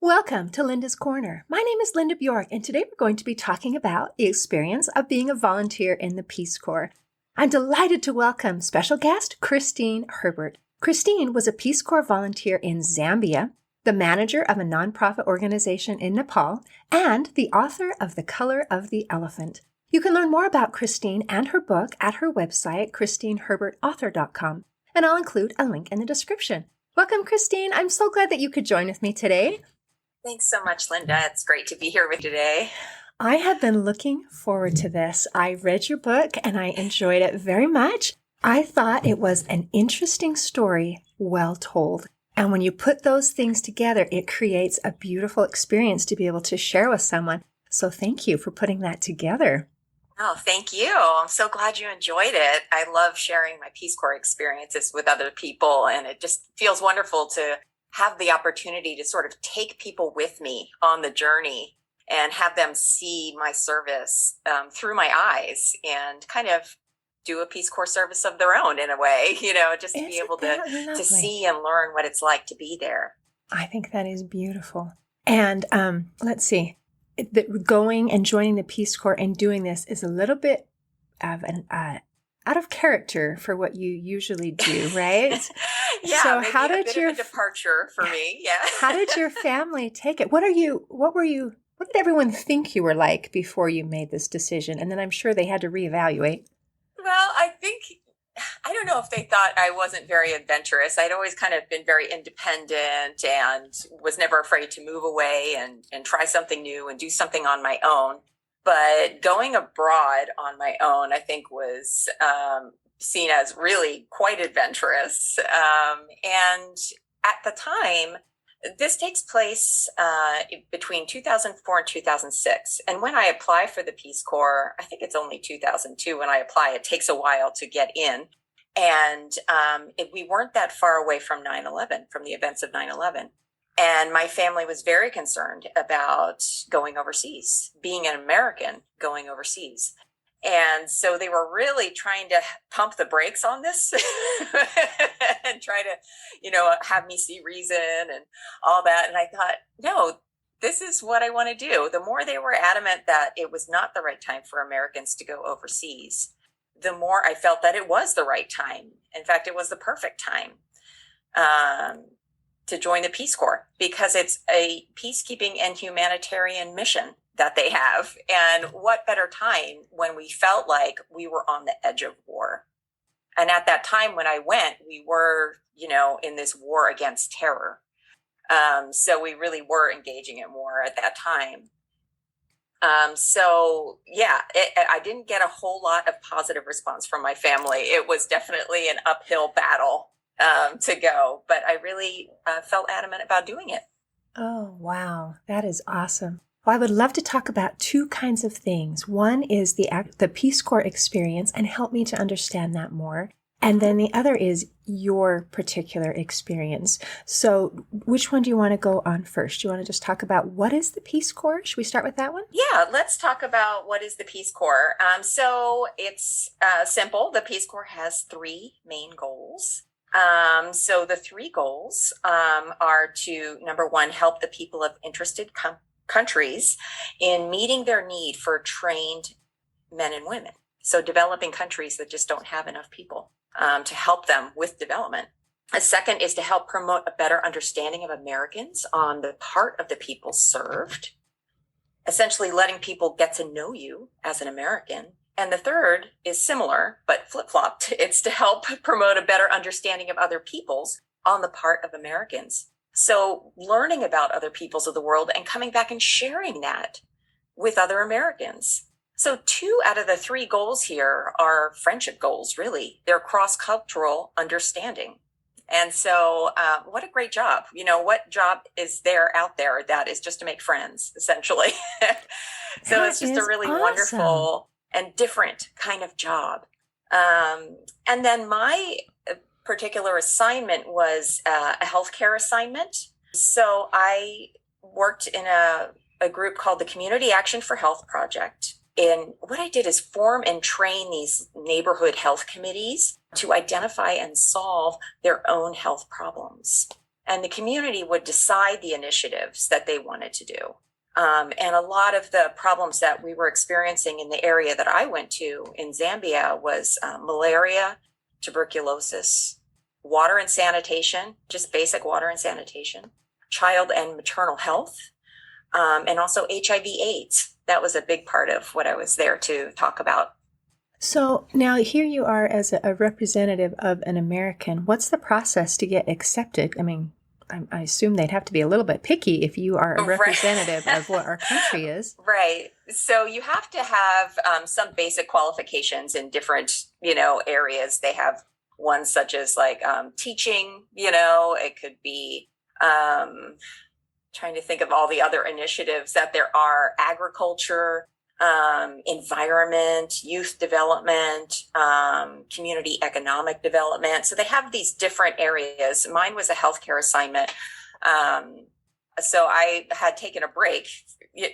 Welcome to Linda's Corner. My name is Linda Bjork, and today we're going to be talking about the experience of being a volunteer in the Peace Corps. I'm delighted to welcome special guest Christine Herbert. Christine was a Peace Corps volunteer in Zambia, the manager of a nonprofit organization in Nepal, and the author of The Color of the Elephant. You can learn more about Christine and her book at her website, christineherbertauthor.com, and I'll include a link in the description. Welcome, Christine. I'm so glad that you could join with me today. Thanks so much, Linda. It's great to be here with you today. I have been looking forward to this. I read your book and I enjoyed it very much. I thought it was an interesting story, well told. And when you put those things together, it creates a beautiful experience to be able to share with someone. So thank you for putting that together. Oh, thank you. I'm so glad you enjoyed it. I love sharing my Peace Corps experiences with other people, and it just feels wonderful to have the opportunity to sort of take people with me on the journey and have them see my service through my eyes and kind of do a Peace Corps service of their own in a way, just to be able to see and learn what it's like to be there. I think that is beautiful. And let's see, going and joining the Peace Corps and doing this is a little bit of an out of character for what you usually do, right? Yeah. So how did your departure for me? Yeah. How did your family take it? What did everyone think you were like before you made this decision? And then I'm sure they had to reevaluate. Well, I don't know if they thought I wasn't very adventurous. I'd always kind of been very independent and was never afraid to move away and try something new and do something on my own. But going abroad on my own, I think, was seen as really quite adventurous. And at the time, this takes place between 2004 and 2006. And when I apply for the Peace Corps, I think it's only 2002 when I apply. It takes a while to get in. And we weren't that far away from 9/11, from the events of 9/11. And my family was very concerned about going overseas, being an American going overseas. And so they were really trying to pump the brakes on this and try to, have me see reason and all that. And I thought, no, this is what I want to do. The more they were adamant that it was not the right time for Americans to go overseas, the more I felt that it was the right time. In fact, it was the perfect time to join the Peace Corps, because it's a peacekeeping and humanitarian mission that they have. And what better time when we felt like we were on the edge of war. And at that time when I went, we were, in this war against terror. So we really were engaging in war at that time. I didn't get a whole lot of positive response from my family. It was definitely an uphill battle to go, but I really felt adamant about doing it. Oh, wow. That is awesome. Well, I would love to talk about two kinds of things. One is the Peace Corps experience, and help me to understand that more. And then the other is your particular experience. So which one do you want to go on first? Do you want to just talk about what is the Peace Corps? Should we start with that one? Yeah, let's talk about what is the Peace Corps. So it's simple. The Peace Corps has three main goals. So the three goals are to, number one, help the people of interested countries in meeting their need for trained men and women. So developing countries that just don't have enough people to help them with development. A second is to help promote a better understanding of Americans on the part of the people served, essentially letting people get to know you as an American. And the third is similar, but flip-flopped. It's to help promote a better understanding of other peoples on the part of Americans. So learning about other peoples of the world and coming back and sharing that with other Americans. So 2 out of the 3 goals here are friendship goals, really. They're cross-cultural understanding. And so what a great job. What job is there out there that is just to make friends, essentially? So it's just a really wonderful and different kind of job. And then my particular assignment was a healthcare assignment. So I worked in a group called the Community Action for Health Project. And what I did is form and train these neighborhood health committees to identify and solve their own health problems. And the community would decide the initiatives that they wanted to do. And a lot of the problems that we were experiencing in the area that I went to in Zambia was malaria, tuberculosis, water and sanitation, just basic water and sanitation, child and maternal health, and also HIV/AIDS. That was a big part of what I was there to talk about. So now here you are as a representative of an American. What's the process to get accepted? I mean, I assume they'd have to be a little bit picky if you are a representative of what our country is. Right. So you have to have some basic qualifications in different, areas. They have ones such as like teaching, it could be trying to think of all the other initiatives that there are, agriculture, environment, youth development, community economic development. So they have these different areas. Mine was a healthcare assignment. So I had taken a break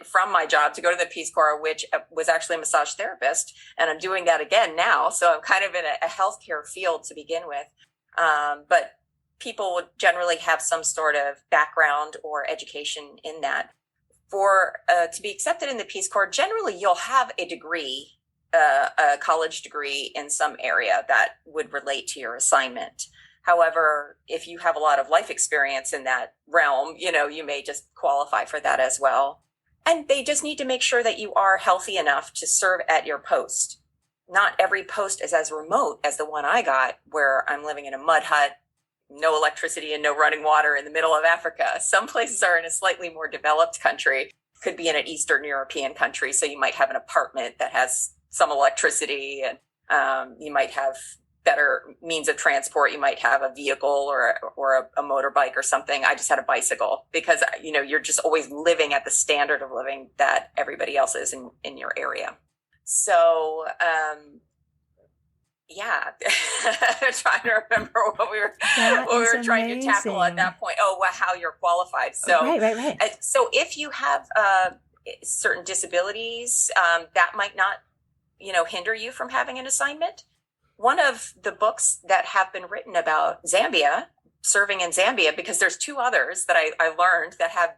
from my job to go to the Peace Corps, which was actually a massage therapist. And I'm doing that again now. So I'm kind of in a healthcare field to begin with. But people would generally have some sort of background or education in that. For to be accepted in the Peace Corps, generally you'll have a degree, a college degree in some area that would relate to your assignment. However, if you have a lot of life experience in that realm, you may just qualify for that as well. And they just need to make sure that you are healthy enough to serve at your post. Not every post is as remote as the one I got, where I'm living in a mud hut, no electricity and no running water in the middle of Africa. Some places are in a slightly more developed country, could be in an Eastern European country. So you might have an apartment that has some electricity, and you might have better means of transport. You might have a vehicle or a motorbike or something. I just had a bicycle because, you're just always living at the standard of living that everybody else is in your area. So, yeah, trying to remember what we were trying to tackle at that point. Oh, well, how you're qualified. So, right. So if you have certain disabilities, that might not, hinder you from having an assignment. One of the books that have been written about Zambia, serving in Zambia, because there's two others that I learned that have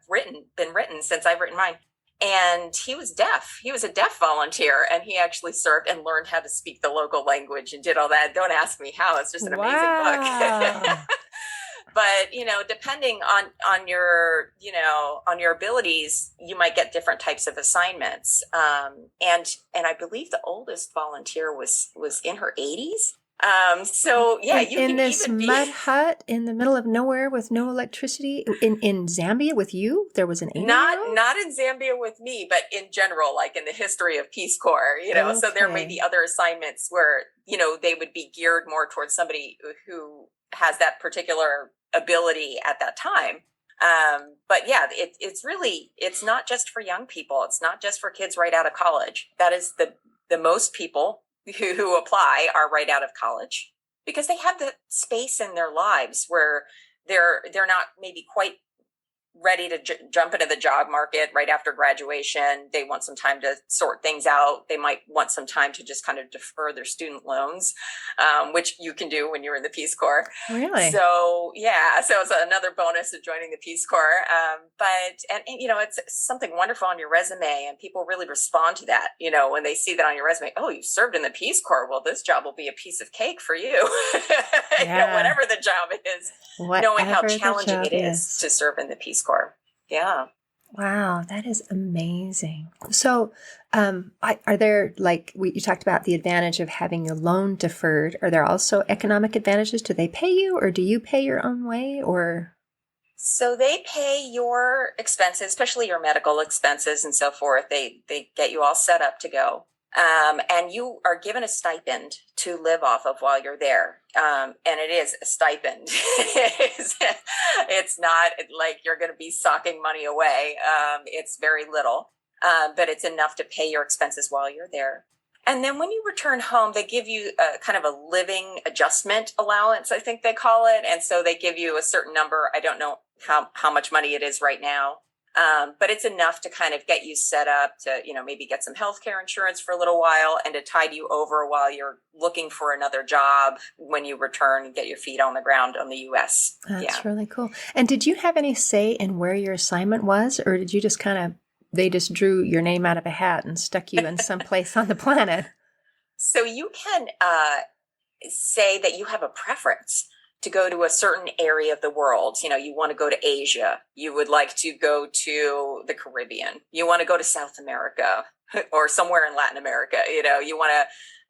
been written since I've written mine. And he was deaf. He was a deaf volunteer, and he actually served and learned how to speak the local language and did all that. Don't ask me how. It's just an amazing book. But, depending on your, on your abilities, you might get different types of assignments. And I believe the oldest volunteer was in her 80s. So yeah, you in can this even be mud hut in the middle of nowhere with no electricity in Zambia with you. There was an 80-year-old? Not in Zambia with me, but in general, like in the history of Peace Corps, Okay. So there may be other assignments where, they would be geared more towards somebody who has that particular ability at that time. But yeah, it's not just for young people. It's not just for kids right out of college. That is the most people who apply are right out of college because they have the space in their lives where they're not maybe quite ready to jump into the job market right after graduation. They want some time to sort things out. They might want some time to just kind of defer their student loans, which you can do when you're in the Peace Corps. Really? So yeah, so it's another bonus of joining the Peace Corps. But it's something wonderful on your resume, and people really respond to that. When they see that on your resume, oh, you served in the Peace Corps. Well, this job will be a piece of cake for you. Yeah. Whatever the job is, knowing how challenging it is to serve in the Peace Corps. Yeah. Wow, that is amazing. So, are there, you talked about the advantage of having your loan deferred. Are there also economic advantages? Do they pay you, or do you pay your own way, or? So they pay your expenses, especially your medical expenses and so forth. They get you all set up to go. And you are given a stipend to live off of while you're there. And it is a stipend. It's not like you're going to be socking money away. It's very little, but it's enough to pay your expenses while you're there. And then when you return home, they give you a kind of a living adjustment allowance, I think they call it. And so they give you a certain number. I don't know how much money it is right now. But it's enough to kind of get you set up to, maybe get some healthcare insurance for a little while and to tide you over while you're looking for another job when you return and get your feet on the ground on the U.S. That's really cool. And did you have any say in where your assignment was, or did you just they just drew your name out of a hat and stuck you in some place on the planet? So you can say that you have a preference to go to a certain area of the world. You want to go to Asia. You would like to go to the Caribbean. You want to go to South America or somewhere in Latin America. You want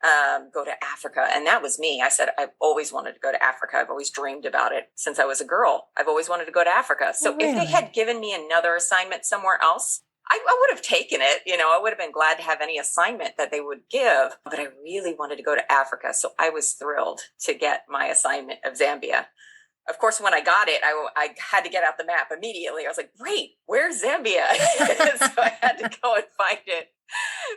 to go to Africa. And that was me. I said, I've always wanted to go to Africa. I've always dreamed about it since I was a girl. I've always wanted to go to Africa. So if they had given me another assignment somewhere else, I would have taken it. I would have been glad to have any assignment that they would give, but I really wanted to go to Africa. So I was thrilled to get my assignment of Zambia. Of course, when I got it, I had to get out the map immediately. I was like, great, where's Zambia? So I had to go and find it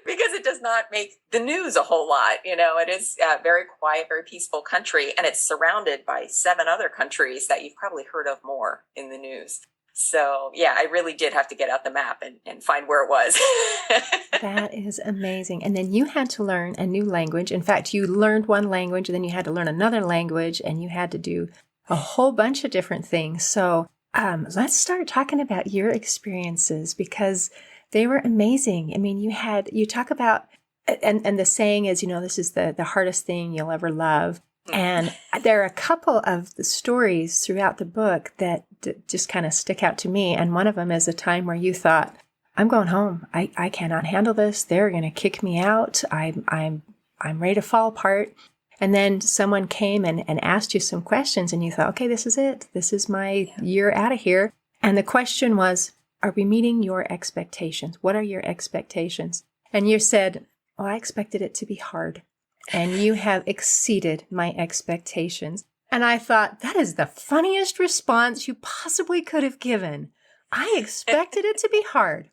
because it does not make the news a whole lot. It is a very quiet, very peaceful country, and it's surrounded by 7 other countries that you've probably heard of more in the news. So, yeah, I really did have to get out the map and find where it was. That is amazing. And then you had to learn a new language. In fact, you learned one language, and then you had to learn another language, and you had to do a whole bunch of different things. So let's start talking about your experiences because they were amazing. I mean, you talk about, and the saying is, this is the hardest thing you'll ever love. And there are a couple of the stories throughout the book that just kind of stick out to me. And one of them is a time where you thought, I'm going home. I cannot handle this. They're going to kick me out. I'm ready to fall apart. And then someone came and asked you some questions and you thought, okay, this is it. This is my year out of here. And the question was, are we meeting your expectations? What are your expectations? And you said, well, I expected it to be hard. And you have exceeded my expectations. And I thought, that is the funniest response you possibly could have given. I expected it to be hard.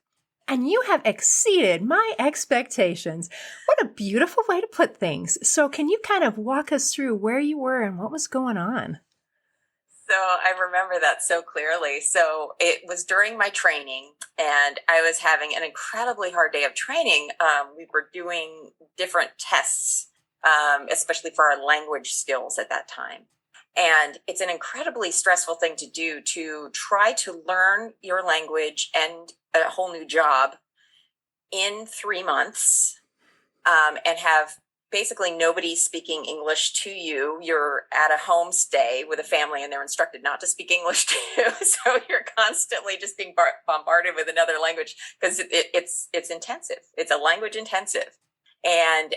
And you have exceeded my expectations. What a beautiful way to put things. So can you kind of walk us through where you were and what was going on? So I remember that so clearly. So it was during my training and I was having an incredibly hard day of training. We were doing different tests, especially for our language skills at that time. And it's an incredibly stressful thing to do, to try to learn your language and a whole new job in 3 months, and have basically nobody speaking English to you. You're at a homestay with a family and they're instructed not to speak English to you. So you're constantly just being bombarded with another language because it's intensive. It's a language intensive. And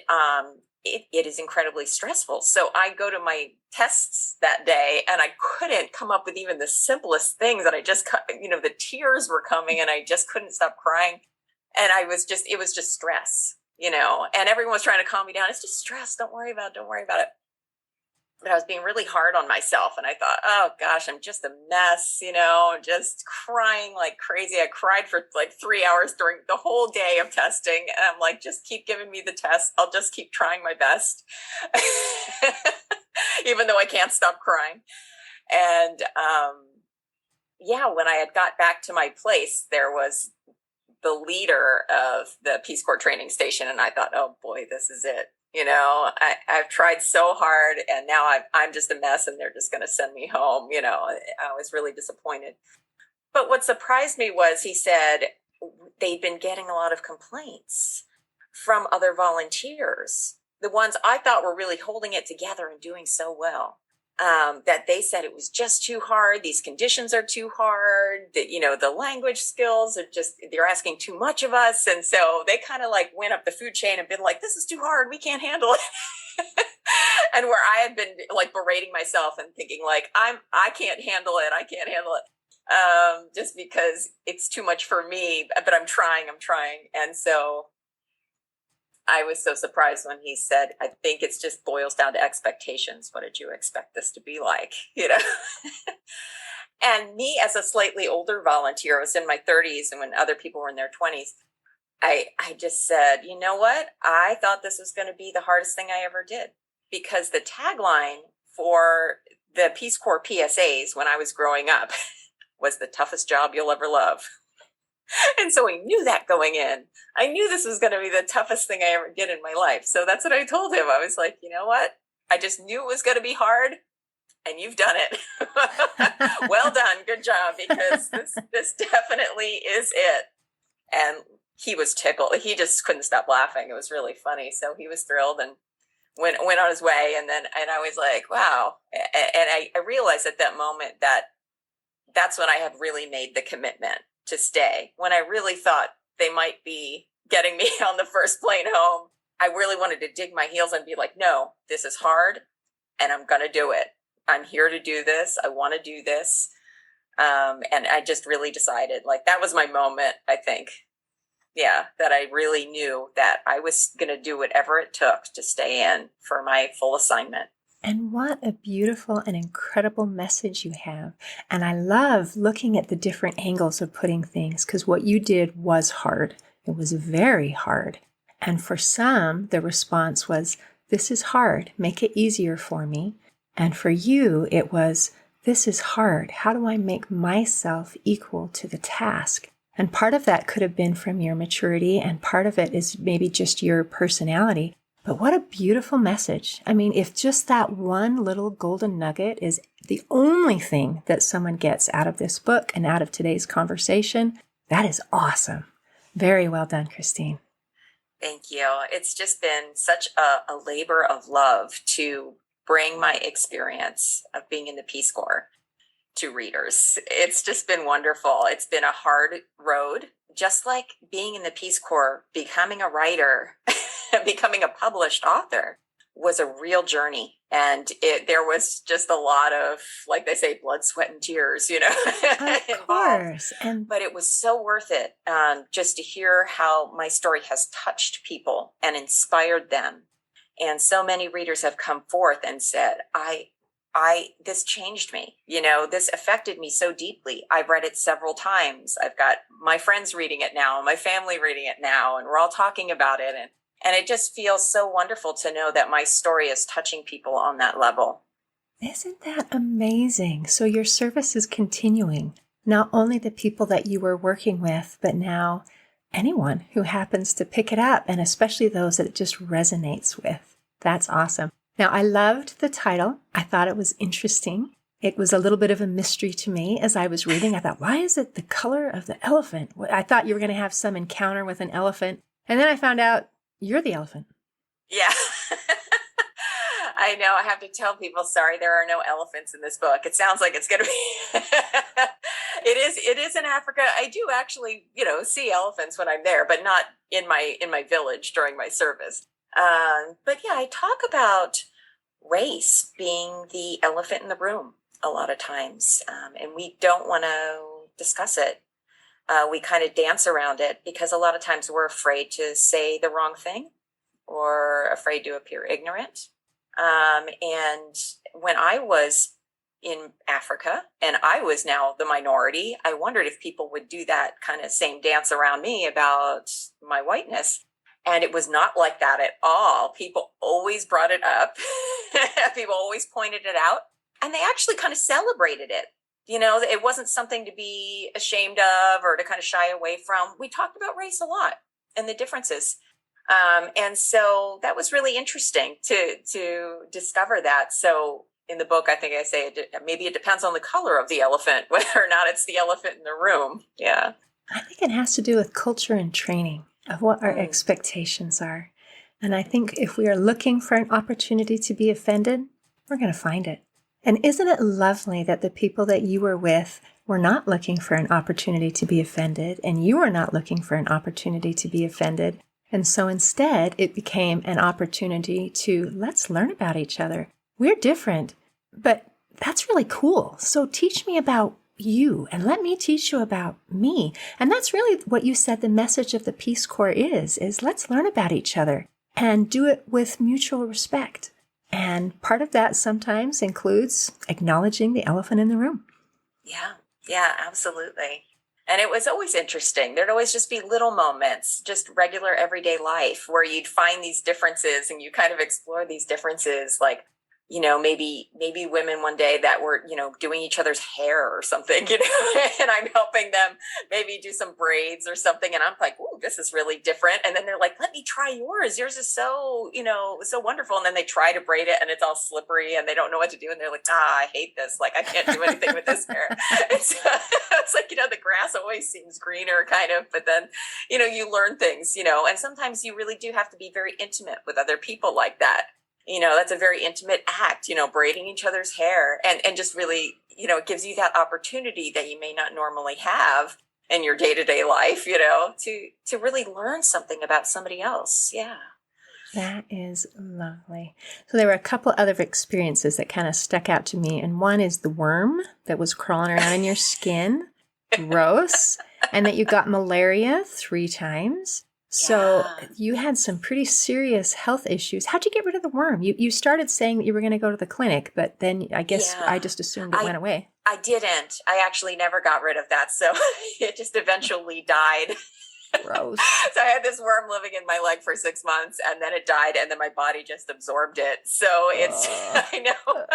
it is incredibly stressful. So I go to my tests that day and I couldn't come up with even the simplest things, and I just, the tears were coming and I just couldn't stop crying. And it was just stress, and everyone was trying to calm me down. It's just stress. Don't worry about it. But I was being really hard on myself. And I thought, oh gosh, I'm just a mess, just crying like crazy. I cried for like 3 hours during the whole day of testing. And I'm like, just keep giving me the test. I'll just keep trying my best, even though I can't stop crying. And when I had got back to my place, there was the leader of the Peace Corps training station. And I thought, oh boy, this is it. I've tried so hard and now I'm just a mess and they're just going to send me home. I was really disappointed. But what surprised me was he said they'd been getting a lot of complaints from other volunteers, the ones I thought were really holding it together and doing so well. That they said it was just too hard. These conditions are too hard. That, the language skills are they're asking too much of us. And so they kind of like went up the food chain and been like, this is too hard. We can't handle it. And where I had been like berating myself and thinking like, I can't handle it. I can't handle it. Just because it's too much for me, but I'm trying. And so I was so surprised when he said, I think it's just boils down to expectations. What did you expect this to be like? And me as a slightly older volunteer, I was in my 30s, and when other people were in their 20s, I just said, you know what? I thought this was going to be the hardest thing I ever did, because the tagline for the Peace Corps PSAs when I was growing up was the toughest job you'll ever love. And so I knew that going in. I knew this was going to be the toughest thing I ever did in my life. So that's what I told him. I was like, you know what? I just knew it was going to be hard, and you've done it. Well done. Good job, because this definitely is it. And he was tickled. He just couldn't stop laughing. It was really funny. So he was thrilled and went on his way. And I was like, wow. And I realized at that moment that that's when I had really made the commitment to stay. When I really thought they might be getting me on the first plane home, I really wanted to dig my heels and be like, no, this is hard and I'm going to do it. I'm here to do this. I want to do this. And I just really decided, like, that was my moment, I think. Yeah, that I really knew that I was going to do whatever it took to stay in for my full assignment. And what a beautiful and incredible message you have. And I love looking at the different angles of putting things, because what you did was hard. It was very hard. And for some, the response was, this is hard. Make it easier for me. And for you, it was, this is hard. How do I make myself equal to the task? And part of that could have been from your maturity, and part of it is maybe just your personality. But what a beautiful message. I mean, if just that one little golden nugget is the only thing that someone gets out of this book and out of today's conversation, that is awesome. Very well done, Christine. Thank you. It's just been such a labor of love to bring my experience of being in the Peace Corps to readers. It's just been wonderful. It's been a hard road, just like being in the Peace Corps, becoming a writer, becoming a published author was a real journey. And there was just a lot of, like they say, blood, sweat, and tears, Of course. But it was so worth it, just to hear how my story has touched people and inspired them. And so many readers have come forth and said, this changed me. This affected me so deeply. I've read it several times. I've got my friends reading it now, my family reading it now, and we're all talking about it. And it just feels so wonderful to know that my story is touching people on that level. Isn't that amazing? So your service is continuing. Not only the people that you were working with, but now anyone who happens to pick it up, and especially those that it just resonates with. That's awesome. Now, I loved the title. I thought it was interesting. It was a little bit of a mystery to me as I was reading. I thought, why is it the color of the elephant? I thought you were going to have some encounter with an elephant. And then I found out you're the elephant. Yeah. I know. I have to tell people, sorry, there are no elephants in this book. It sounds like it's going to be. It is in Africa. I do actually, see elephants when I'm there, but not in my village during my service. But yeah, I talk about race being the elephant in the room a lot of times, and we don't want to discuss it. We kind of dance around it because a lot of times we're afraid to say the wrong thing or afraid to appear ignorant. And when I was in Africa and I was now the minority, I wondered if people would do that kind of same dance around me about my whiteness. And it was not like that at all. People always brought it up. People always pointed it out. And they actually kind of celebrated it. It wasn't something to be ashamed of or to kind of shy away from. We talked about race a lot and the differences. And so that was really interesting to discover that. So in the book, I think I say maybe it depends on the color of the elephant, whether or not it's the elephant in the room. Yeah. I think it has to do with culture and training of what our expectations are. And I think if we are looking for an opportunity to be offended, we're going to find it. And isn't it lovely that the people that you were with were not looking for an opportunity to be offended, and you were not looking for an opportunity to be offended? And so instead, it became an opportunity to let's learn about each other. We're different, but that's really cool. So teach me about you and let me teach you about me. And that's really what you said the message of the Peace Corps is let's learn about each other and do it with mutual respect. And part of that sometimes includes acknowledging the elephant in the room. Yeah, absolutely. And it was always interesting. There'd always just be little moments, just regular everyday life where you'd find these differences and you kind of explore these differences. Like maybe women one day that were, doing each other's hair or something, and I'm helping them maybe do some braids or something. And I'm like, oh, this is really different. And then they're like, let me try yours. Yours is so, so wonderful. And then they try to braid it and it's all slippery and they don't know what to do. And they're like, I hate this. Like, I can't do anything with this hair. It's like, the grass always seems greener kind of, but then, you learn things, and sometimes you really do have to be very intimate with other people like that. That's a very intimate act, braiding each other's hair and just really, it gives you that opportunity that you may not normally have in your day-to-day life, to really learn something about somebody else. Yeah. That is lovely. So there were a couple other experiences that kind of stuck out to me. And one is the worm that was crawling around in your skin. Gross. And that you got malaria 3 times. So you had some pretty serious health issues. How'd you get rid of the worm? You started saying that you were going to go to the clinic, but then I guess I just assumed it went away. I didn't. I actually never got rid of that. So it just eventually died. Gross. So I had this worm living in my leg for 6 months and then it died and then my body just absorbed it. So it's, I know,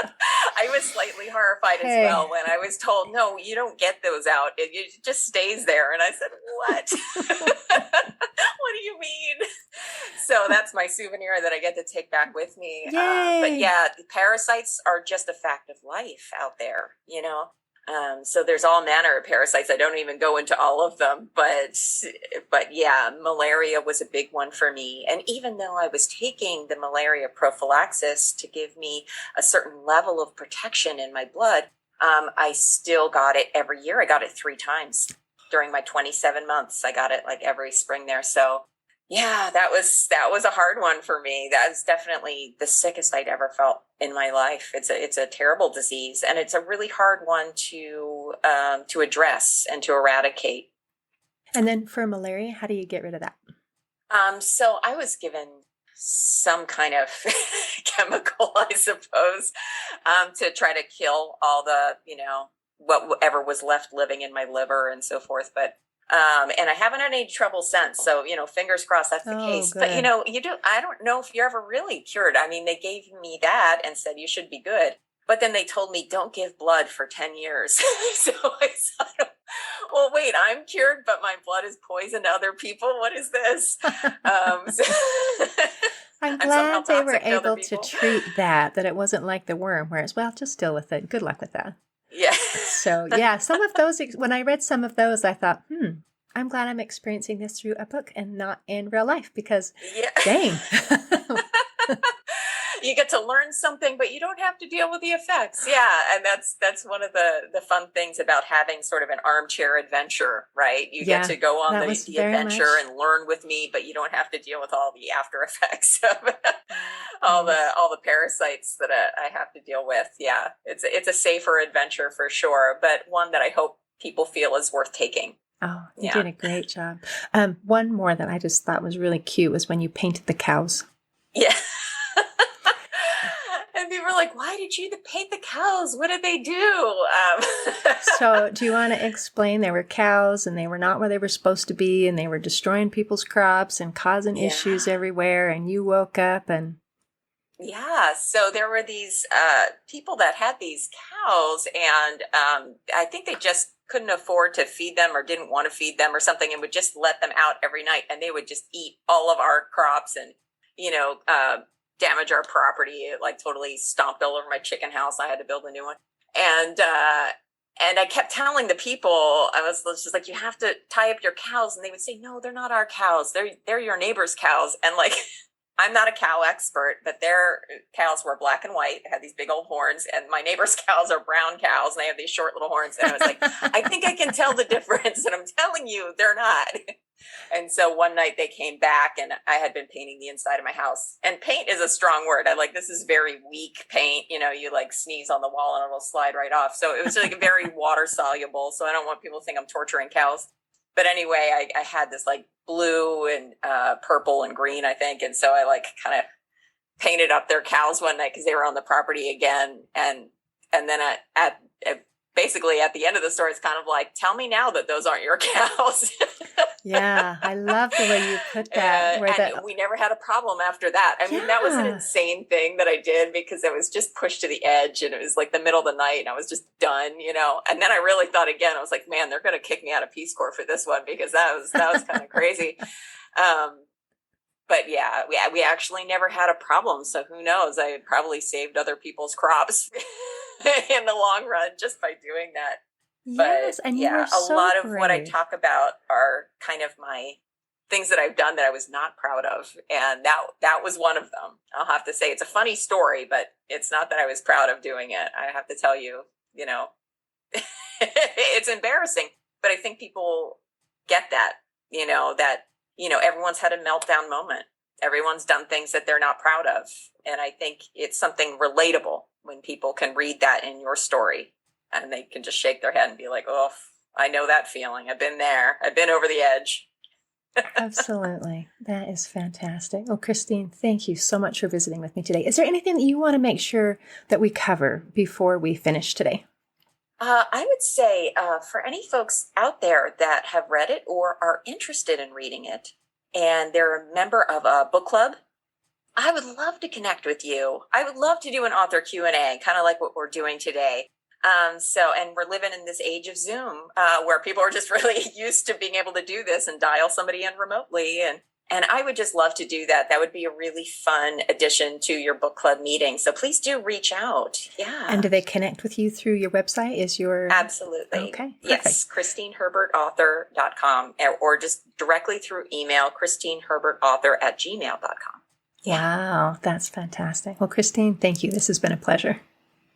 I was slightly horrified as well when I was told, no, you don't get those out. It just stays there. And I said, what? What do you mean? So that's my souvenir that I get to take back with me. But yeah, the parasites are just a fact of life out there, so there's all manner of parasites. I don't even go into all of them, but yeah, malaria was a big one for me. And even though I was taking the malaria prophylaxis to give me a certain level of protection in my blood, I still got it every year. I got it 3 times during my 27 months. I got it like every spring there. So yeah, that was a hard one for me. That was definitely the sickest I'd ever felt in my life. It's a terrible disease, and it's a really hard one to address and to eradicate. And then for malaria, how do you get rid of that? So I was given some kind of chemical, I suppose, to try to kill all the, whatever was left living in my liver and so forth. But and I haven't had any trouble since. So, fingers crossed that's the case. Good. But, I don't know if you're ever really cured. I mean, they gave me that and said you should be good. But then they told me don't give blood for 10 years. So I thought, well, wait, I'm cured, but my blood is poison to other people. What is this? I'm glad they were able to treat that it wasn't like the worm where it's, well, just deal with it. Good luck with that. Yeah. So yeah, some of those, when I read some of those, I thought, I'm glad I'm experiencing this through a book and not in real life because dang. You get to learn something, but you don't have to deal with the effects. Yeah. And that's one of the fun things about having sort of an armchair adventure, right? You get to go on the adventure and learn with me, but you don't have to deal with all the after effects of all the parasites that I have to deal with. Yeah. It's a safer adventure for sure, but one that I hope people feel is worth taking. Oh, you did a great job. One more that I just thought was really cute was when you painted the cows. Yeah. And people were like, why did you paint the cows? What did they do? So do you want to explain? There were cows and they were not where they were supposed to be and they were destroying people's crops and causing issues everywhere. And you woke up and... Yeah, so there were these people that had these cows and I think they just couldn't afford to feed them or didn't want to feed them or something and would just let them out every night and they would just eat all of our crops and, damage our property. It like totally stomped all over my chicken house. I had to build a new one. And I kept telling the people, I was just like, you have to tie up your cows. And they would say, no, they're not our cows. They're your neighbor's cows. And like, I'm not a cow expert, but their cows were black and white, had these big old horns, and my neighbor's cows are brown cows, and they have these short little horns. And I was like, I think I can tell the difference, and I'm telling you, they're not. And so one night they came back, and I had been painting the inside of my house. And paint is a strong word. This is very weak paint. You like sneeze on the wall, and it'll slide right off. So it was like very water soluble. So I don't want people to think I'm torturing cows. But anyway, I had this like blue and purple and green, I think. And so I kind of painted up their cows one night because they were on the property again. And then basically at the end of the story, it's kind of like, tell me now that those aren't your cows. Yeah, I love the way you put that. And we never had a problem after that. I mean, that was an insane thing that I did because I was just pushed to the edge and it was like the middle of the night and I was just done, And then I really thought again, I was like, man, they're going to kick me out of Peace Corps for this one because that was kind of crazy. But yeah, we actually never had a problem. So who knows? I had probably saved other people's crops in the long run just by doing that. Yes, but and yeah, so a lot brave. of what I talk about are kind of my things that I've done that I was not proud of. And that was one of them. I'll have to say it's a funny story, but it's not that I was proud of doing it. I have to tell you, it's embarrassing, but I think people get that, everyone's had a meltdown moment. Everyone's done things that they're not proud of. And I think it's something relatable when people can read that in your story. And they can just shake their head and be like, oh, I know that feeling. I've been there. I've been over the edge. Absolutely. That is fantastic. Oh, Christine, thank you so much for visiting with me today. Is there anything that you want to make sure that we cover before we finish today? I would say for any folks out there that have read it or are interested in reading it and they're a member of a book club, I would love to connect with you. I would love to do an author Q&A, kind of like what we're doing today. And we're living in this age of Zoom, where people are just really used to being able to do this and dial somebody in remotely. And I would just love to do that. That would be a really fun addition to your book club meeting. So please do reach out. Yeah. And do they connect with you through your website? Absolutely. Okay. Perfect. Yes. ChristineHerbertAuthor.com or just directly through email, ChristineHerbertAuthor@gmail.com. Yeah. Wow. That's fantastic. Well, Christine, thank you. This has been a pleasure.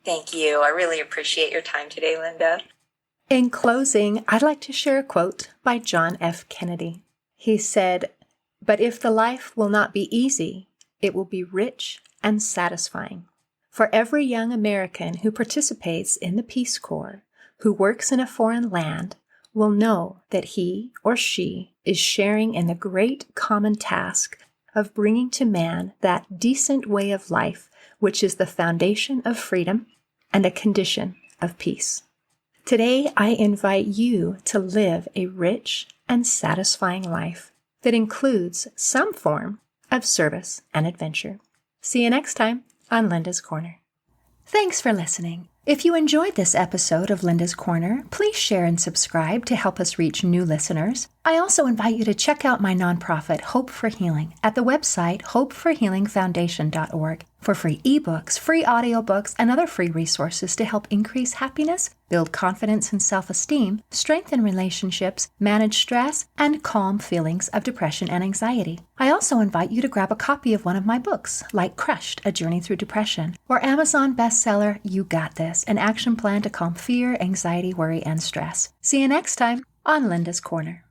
Thank you. I really appreciate your time today, Linda. In closing, I'd like to share a quote by John F. Kennedy. He said, "But if the life will not be easy, it will be rich and satisfying. For every young American who participates in the Peace Corps, who works in a foreign land, will know that he or she is sharing in the great common task of bringing to man that decent way of life which is the foundation of freedom and a condition of peace." Today, I invite you to live a rich and satisfying life that includes some form of service and adventure. See you next time on Linda's Corner. Thanks for listening. If you enjoyed this episode of Linda's Corner, please share and subscribe to help us reach new listeners. I also invite you to check out my nonprofit, Hope for Healing, at the website hopeforhealingfoundation.org for free ebooks, free audiobooks, and other free resources to help increase happiness, build confidence and self-esteem, strengthen relationships, manage stress, and calm feelings of depression and anxiety. I also invite you to grab a copy of one of my books, like Crushed, A Journey Through Depression, or Amazon bestseller, You Got This, an action plan to calm fear, anxiety, worry, and stress. See you next time on Linda's Corner.